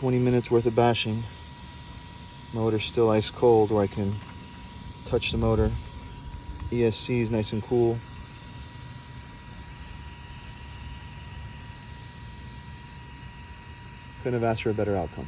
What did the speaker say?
20 minutes worth of bashing. Motor's still ice cold, where I can touch the motor. ESC is nice and cool. Couldn't have asked for a better outcome.